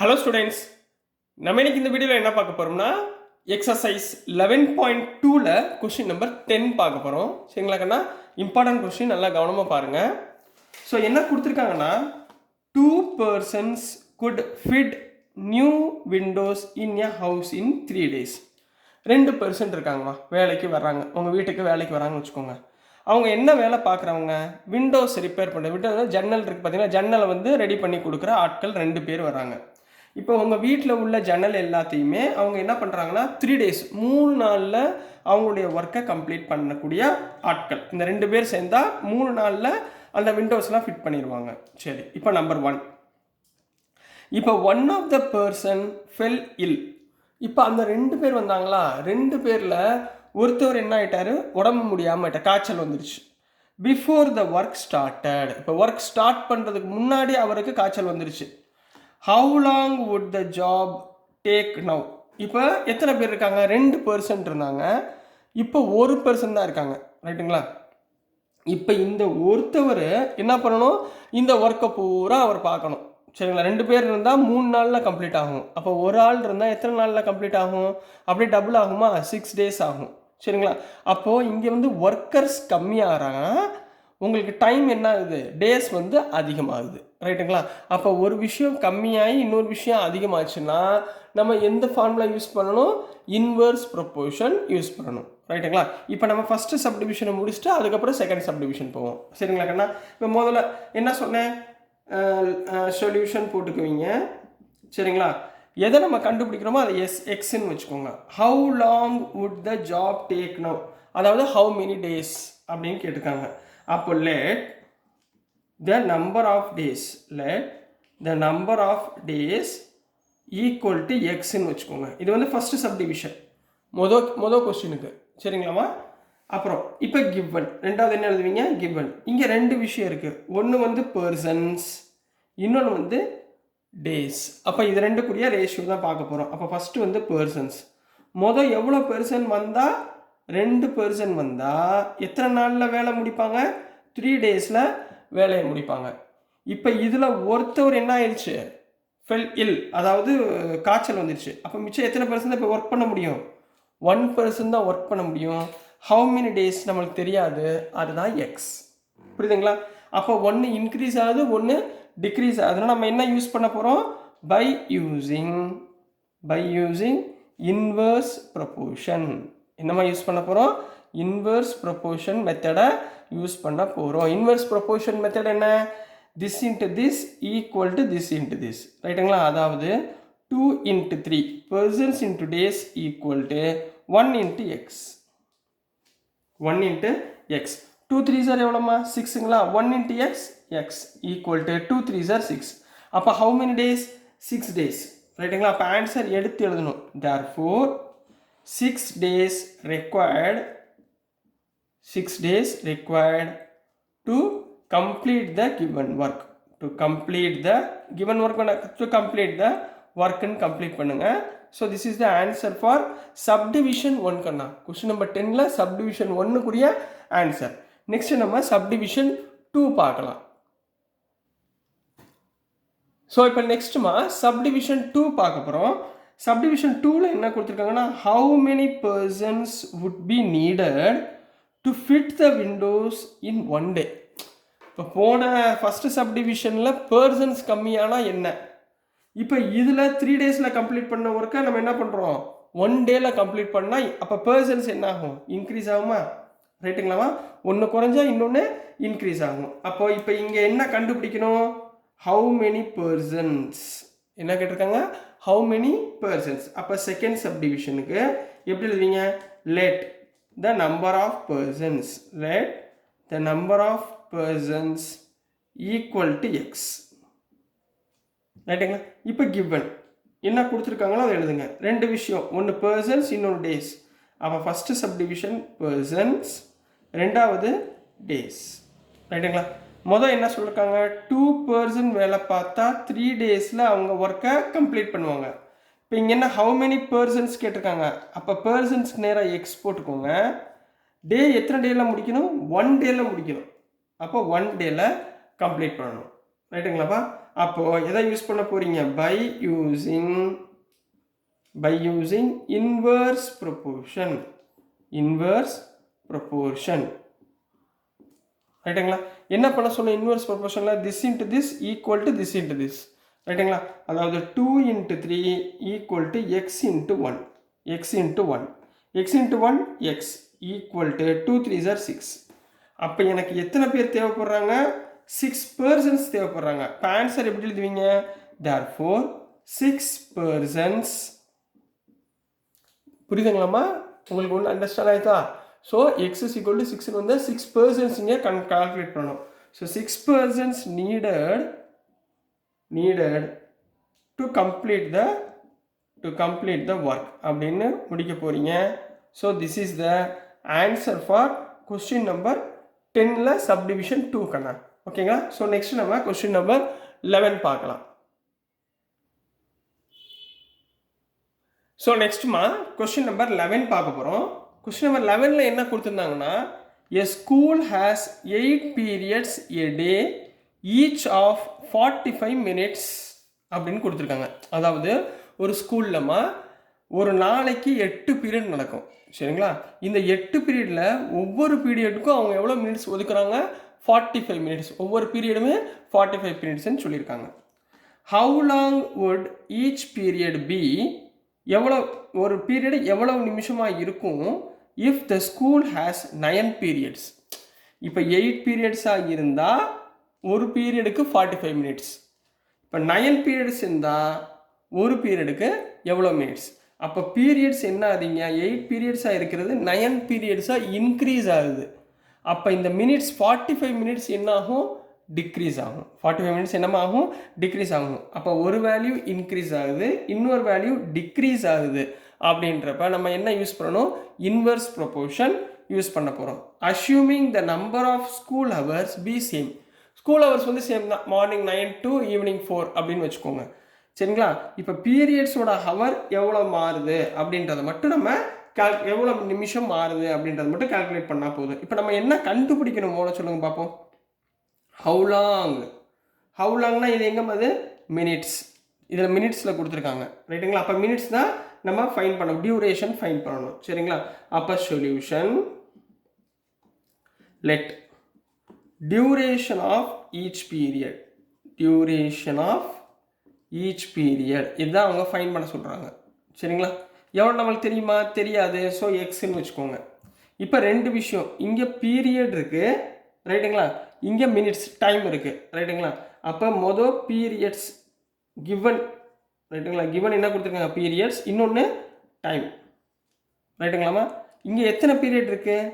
Hello students, நம்ம இன்னைக்கு இந்த வீடியோவில் என்ன பார்க்க போகிறோம்னா எக்ஸசைஸ் 11.2ல் கொஷின் நம்பர் 10 பார்க்க போகிறோம். சரிங்களா கண்ணா? இம்பார்ட்டன்ட் கொஷின், நல்லா கவனமாக பாருங்கள். ஸோ என்ன கொடுத்துருக்காங்கன்னா 2 persons could fit new windows in a house in 3 days. 2 percent இருக்காங்கம்மா, வேலைக்கு வர்றாங்க, உங்கள் வீட்டுக்கு வேலைக்கு வராங்கன்னு வச்சுக்கோங்க. அவங்க என்ன வேலை பார்க்குறவங்க? விண்டோஸ் ரிப்பேர் பண்ணுற, விண்டோ ஜன்னல் இருக்குது பார்த்தீங்கன்னா, ஜன்னலை வந்து ரெடி பண்ணி கொடுக்குற ஆட்கள் 2 பேர் வராங்க. இப்போ உங்கள் வீட்டில் உள்ள ஜன்னல் எல்லாத்தையுமே அவங்க என்ன பண்ணுறாங்கன்னா 3 days 3 நாளில் அவங்களுடைய ஒர்க்கை கம்ப்ளீட் பண்ணக்கூடிய ஆட்கள். இந்த 2 பேர் சேர்ந்தால் 3 நாளில் அந்த விண்டோஸ்லாம் ஃபிட் பண்ணிடுவாங்க. சரி, இப்போ நம்பர் 1. இப்போ one of the person fell ill. இப்போ அந்த 2 பேர் வந்தாங்களா, 2 பேரில் ஒருத்தவர் என்ன ஆகிட்டாரு, உடம்பு முடியாமல் ஆகிட்டார், காய்ச்சல் வந்துருச்சு. Before the work started. இப்போ ஒர்க் ஸ்டார்ட் பண்ணுறதுக்கு முன்னாடி அவருக்கு காய்ச்சல் வந்துருச்சு. How long would the job take now? இப்போ எத்தனை பேர் இருக்காங்க? 2 பர்சன்ட் இருந்தாங்க, இப்போ 1 பர்சன்ட் தான் இருக்காங்க. ரைட்டுங்களா? இப்போ இந்த ஒருத்தவர் என்ன பண்ணணும், இந்த ஒர்க்கை பூரா அவர் பார்க்கணும். சரிங்களா? 2 பேர் இருந்தால் 3 நாளில் கம்ப்ளீட் ஆகும். அப்போ ஒரு ஆள் இருந்தால் எத்தனை நாளில் கம்ப்ளீட் ஆகும்? அப்படியே டபுள் ஆகுமா? 6 days ஆகும். சரிங்களா? அப்போது இங்கே வந்து ஒர்க்கர்ஸ் கம்மியாகிறாங்க, உங்களுக்கு டைம் என்ன ஆகுது, டேஸ் வந்து அதிகமாகுது. ரைட்டுங்களா? அப்போ ஒரு விஷயம் கம்மியாகி இன்னொரு விஷயம் அதிகமாச்சுன்னா நம்ம எந்த ஃபார்முலா யூஸ் பண்ணணும்? இன்வர்ஸ் ப்ரொபோர்ஷன் யூஸ் பண்ணணும். ரைட்டுங்களா? இப்போ நம்ம ஃபஸ்ட்டு சப்டிவிஷனை முடிச்சுட்டு அதுக்கப்புறம் செகண்ட் சப்டிவிஷன் போவோம். சரிங்களா கண்ணா? இப்போ முதல்ல என்ன சொன்னேன், சொல்யூஷன் போட்டுக்குவீங்க. சரிங்களா? எதை நம்ம கண்டுபிடிக்கிறோமோ அதை எக்ஸ்ன்னு வச்சுக்கோங்க. How long would the job take now, அதாவது ஹவு மெனி டேஸ் அப்படின்னு கேட்டிருக்காங்க. அப்போ let the number of days equal to x ன்னு வச்சுக்கோங்க. இது வந்து ஃபர்ஸ்ட் சப்டிவிஷன், மொதல் கொஸ்டினுக்கு. சரிங்களாமா? அப்புறம் இப்போ கிவன், ரெண்டாவது என்ன எழுதுவீங்க? கிவன். இங்கே 2 விஷயம் இருக்குது, ஒன்று வந்து பர்சன்ஸ், இன்னொன்று வந்து டேஸ். அப்போ இது 2 ரேஷியோ தான் பார்க்க போகிறோம். அப்போ ஃபஸ்ட்டு வந்து பர்சன்ஸ். எவ்வளோ பர்சன் வந்தால், 2 பர்சன் வந்தால் எத்தனை நாளில் வேலை முடிப்பாங்க? 3 daysல வேலையை முடிப்பாங்க. இப்போ இதில் ஒருத்தவர் என்ன ஆயிடுச்சு, ஃபெல் இல், அதாவது காய்ச்சல் வந்துடுச்சு. அப்போ மிச்சம் எத்தனை பர்சன் தான் இப்போ ஒர்க் பண்ண முடியும்? 1 பர்சன் தான் ஒர்க் பண்ண முடியும். ஹவு மெனி டேஸ் நம்மளுக்கு தெரியாது, அதுதான் எக்ஸ். புரியுதுங்களா? அப்போ 1 இன்க்ரீஸ் ஆகுது, 1 டிக்ரீஸ் ஆகுதுன்னா நம்ம என்ன யூஸ் பண்ண போகிறோம்? By using inverse proportion. என்னமா யூஸ் பண்ண போகிறோம்? இன்வர்ஸ் ப்ரொபோர்ஷன் மெத்தடை யூஸ் பண்ண போகிறோம். இன்வர்ஸ் ப்ரொபோர்ஷன் மெத்தட் என்ன? This into this equal to this into this. ரைட்டுங்களா? அதாவது 2 into 3 persons into days equal to 1 into X. 1 into X. 2 3s are எவ்வளோமா? 6ங்களா? 1 into X, X equal to 2 3s are 6. அப்போ how many days? 6 days. ரைட்டுங்களா? அப்போ answer எடுத்து எழுதணும். therefore 6 days required to complete the given work. To complete the work and complete பண்ணுங்க. So this is the answer for subdivision 1 Kanna. question number 10ல subdivision 1 குரிய answer. next நம்ம subdivision 2 பார்க்கலாம். So இப்போ நெக்ஸ்ட்டுமா subdivision 2 பார்க்க போகிறோம். Subdivision 2ல என்ன கொடுத்துருக்காங்கன்னா, how many persons would be needed to fit the windows in 1 day. இப்போ போன ஃபஸ்ட்டு சப்டிவிஷனில் பர்சன்ஸ் கம்மியானா என்ன, இப்போ இதில் 3 daysல கம்ப்ளீட் பண்ண ஒர்க்கை நம்ம என்ன பண்ணுறோம்? 1 dayல கம்ப்ளீட் பண்ணால் அப்போ பர்சன்ஸ் என்ன ஆகும்? இன்க்ரீஸ் ஆகுமா? ரைட்டுங்களாமா? ஒன்று குறைஞ்சா இன்னொன்று இன்க்ரீஸ் ஆகும். அப்போ இப்போ இங்கே என்ன கண்டுபிடிக்கணும்? how many persons, என்ன கேட்டிருக்காங்க? how many persons. அப்போ செகண்ட் சப்டிவிஷனுக்கு எப்படி எழுதுவீங்க? let the number of persons equal to x. ரைட்டுங்களா? இப்போ given என்ன கொடுத்துருக்காங்களோ அதை எழுதுங்க. 2 விஷயம், ஒன்று பர்சன்ஸ், இன்னொன்று டேஸ். அப்போ ஃபஸ்ட்டு சப்டிவிஷன் பர்சன்ஸ், ரெண்டாவது டேஸ். ரைட்டுங்களா? என்ன சொல்லியிருக்காங்க? 2 person வேலை பார்த்தா 3 daysல அவங்க ஒர்க்கை கம்ப்ளீட் பண்ணுவாங்க. இப்போ இங்கே என்ன ஹவு மெனி பர்சன்ஸ் கேட்டிருக்காங்க. அப்போ பர்சன்ஸ்க்கு நேராக எக்ஸ் போட்டுக்கோங்க. டே எத்தனை டேயில் முடிக்கணும்? 1 dayல முடிக்கணும். அப்போ 1 dayல கம்ப்ளீட் பண்ணணும். ரைட்டுங்களாப்பா? அப்போது எதை யூஸ் பண்ண போகிறீங்க? by using inverse proportion. ரைட்டுங்களா? என்ன பண்ண சொன்ன inverse ப்ரொபோர்ஷனில்? this into this equal to this into this. ரைட்டுங்களா? அதாவது 2 into 3 equal to x into 1. x into 1 x equal to 2 3s are 6. அப்போ எனக்கு எத்தனை பேர் தேவைப்படுறாங்க? 6 persons தேவைப்படுறாங்க. இப்போ ஆன்சர் எப்படி எழுதுவீங்க? therefore 6 persons. புரியுதுங்களாம்மா? உங்களுக்கு ஒன்று அண்டர்ஸ்டாண்ட் ஆயிட்டா? So x is equal to 6 வந்து 6 persons இங்கே கால்குலேட் பண்ணணும். So 6 persons needed to complete the work அப்படின்னு முடிக்க போறீங்க. So this is the answer for question number 10ல subdivision 2 கண்ணா. ஓகேங்களா? ஸோ நெக்ஸ்ட் நம்ம கொஸ்டின் நம்பர் 11 பார்க்கலாம். ஸோ நெக்ஸ்ட்மா கொஸ்டின் நம்பர் 11 பார்க்க போகிறோம். கொஸ்டின் நம்பர் 11ல் என்ன கொடுத்துருந்தாங்கன்னா, a school has 8 periods a day each of 45 minutes அப்படின்னு கொடுத்துருக்காங்க. அதாவது ஒரு ஸ்கூல்லம்மா ஒரு நாளைக்கு 8 பீரியட் நடக்கும். சரிங்களா? இந்த 8 பீரியடில் ஒவ்வொரு பீரியடுக்கும் அவங்க எவ்வளோ மினிட்ஸ் ஒதுக்குறாங்க? 45 மினிட்ஸ். ஒவ்வொரு பீரியடுமே 45 மினிட்ஸ்ன்னு சொல்லியிருக்காங்க. How long would each period be? எவ்வளோ ஒரு பீரியடு எவ்வளவு நிமிஷமாக இருக்கும்? If the school has 9 periods. இப்போ 8 பீரியட்ஸாக இருந்தால் ஒரு பீரியடுக்கு 45 மினிட்ஸ். இப்போ 9 பீரியட்ஸ் இருந்தால் ஒரு பீரியடுக்கு எவ்வளோ மினிட்ஸ்? அப்போ பீரியட்ஸ் என்ன ஆகுதுங்க? 8 பீரியட்ஸாக இருக்கிறது 9 பீரியட்ஸாக இன்க்ரீஸ் ஆகுது. அப்போ இந்த மினிட்ஸ் 45 மினிட்ஸ் என்ன ஆகும்? டிக்ரீஸ் ஆகும். 45 மினிட்ஸ் என்னமாகும்? டிக்ரீஸ் ஆகும். அப்போ ஒரு வேல்யூ இன்க்ரீஸ் ஆகுது, இன்னொரு வேல்யூ டிக்ரீஸ் ஆகுது. அப்படின்றப்ப நம்ம என்ன யூஸ் பண்ணணும்? இன்வெர்ஸ் ப்ரொபோர்ஷன் யூஸ் பண்ண போகிறோம். Assuming the number of school hours be same. School hours வந்து சேம் தான், மார்னிங் 9 to ஈவினிங் 4 அப்படின்னு வச்சுக்கோங்க. சரிங்களா? இப்போ பீரியட்ஸோட ஹவர் எவ்வளோ மாறுது அப்படின்றத மட்டும் நம்ம எவ்வளோ நிமிஷம் மாறுது அப்படின்றத மட்டும் கால்குலேட் பண்ணால் போதும். இப்போ நம்ம என்ன கண்டுபிடிக்கணும் போல சொல்லுங்க பார்ப்போம். ஹவு லாங்னா இது எங்கே அது? மினிட்ஸ். இதில் மினிட்ஸில் கொடுத்துருக்காங்க. ரைட்டுங்களா? அப்போ மினிட்ஸ் தான் நம்ம ஃபைன் பண்ணணும், டியூரேஷன் ஃபைன் பண்ணணும். சரிங்களா? அப்போ solution let duration of each period இதுதான் அவங்க ஃபைன் பண்ண சொல்கிறாங்க. சரிங்களா? எவ்வளோ நம்மளுக்கு தெரியுமா? தெரியாது. ஸோ எக்ஸ்ன்னு வச்சுக்கோங்க. இப்போ ரெண்டு விஷயம், இங்கே பீரியட் இருக்குது. ரைட்டுங்களா? இங்கே மினிட்ஸ் டைம் இருக்குது. ரைட்டுங்களா? அப்போ மொதல் பீரியட்ஸ் கிவன். ரைட்டுங்களா? கிவன் என்ன கொடுத்துருக்காங்க? பீரியட்ஸ். இன்னொன்று டைம். ரைட்டுங்களாமா? இங்கே எத்தனை பீரியட் இருக்குது?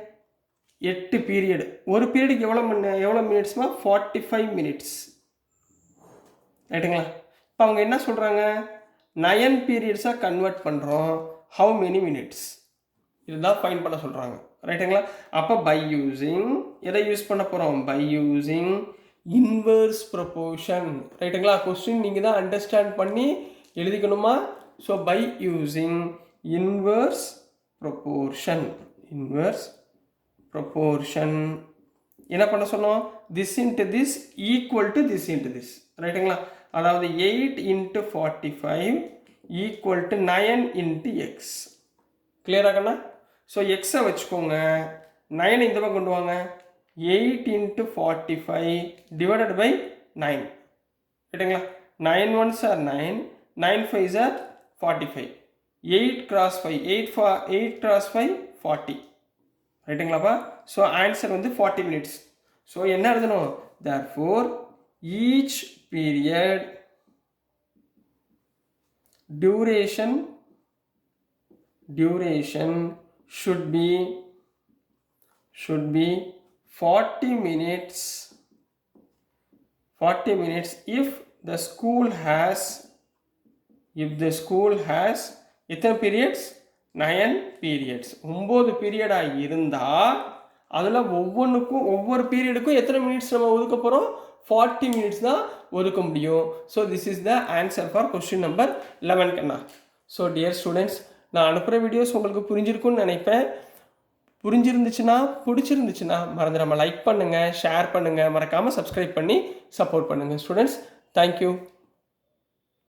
8 பீரியட். ஒரு பீரியடுக்கு எவ்வளோ மினிட்ஸ்மா? 45 மினிட்ஸ். ரைட்டுங்களா? இப்போ அவங்க என்ன சொல்கிறாங்க? 9 பீரியட்ஸாக கன்வெர்ட் பண்ணுறோம். How many minutes? இதுதான் ஃபைன் பண்ண சொல்கிறாங்க. ரைட்டுங்களா? அப்போ பை யூஸிங் எதை யூஸ் பண்ண போகிறோம்? By using inverse proportion. ரைட்டுங்களா? கொஸ்டின் நீங்கள் தான் அண்டர்ஸ்டாண்ட் பண்ணி எழுதிக்கணுமா? So by using inverse proportion என்ன பண்ண சொன்னோம்? This into this equal to this into this. ரைட்டுங்களா? அதாவது 8 into 45 equal to 9 into X. கிளியராகண்ணா? ஸோ எக்ஸை வச்சுக்கோங்க, 9 இந்த பக்கம் கொண்டு வாங்க. 8 into 45 divided by 9. ரைட்டுங்களா? 9 ones are 9, 9 5s are 45. 8 cross 5, 8 cross 5 40. ரைட்டுங்களாப்பா? So answer வந்து 40 மினிட்ஸ். ஸோ என்ன எழுதணும்? therefore each period duration should be 40 minutes if the school has எத்தனை பீரியட்ஸ்? 9 பீரியட்ஸ். 9 பீரியடாக இருந்தால் அதில் ஒவ்வொரு பீரியடுக்கும் எத்தனை மினிட்ஸ் நம்ம ஒதுக்க போகிறோம்? 40 மினிட்ஸ் தான் ஒதுக்க முடியும். So this is the answer for question number 11 கண்ணா. ஸோ டியர் ஸ்டூடெண்ட்ஸ், நான் அனுப்புகிற வீடியோஸ் உங்களுக்கு புரிஞ்சிருக்குன்னு நினைப்பேன். பிடிச்சிருந்துச்சுன்னா மறந்துடாமல் லைக் பண்ணுங்கள், ஷேர் பண்ணுங்கள், மறக்காமல் சப்ஸ்கிரைப் பண்ணி சப்போர்ட் பண்ணுங்கள் ஸ்டூடெண்ட்ஸ். தேங்க்யூ.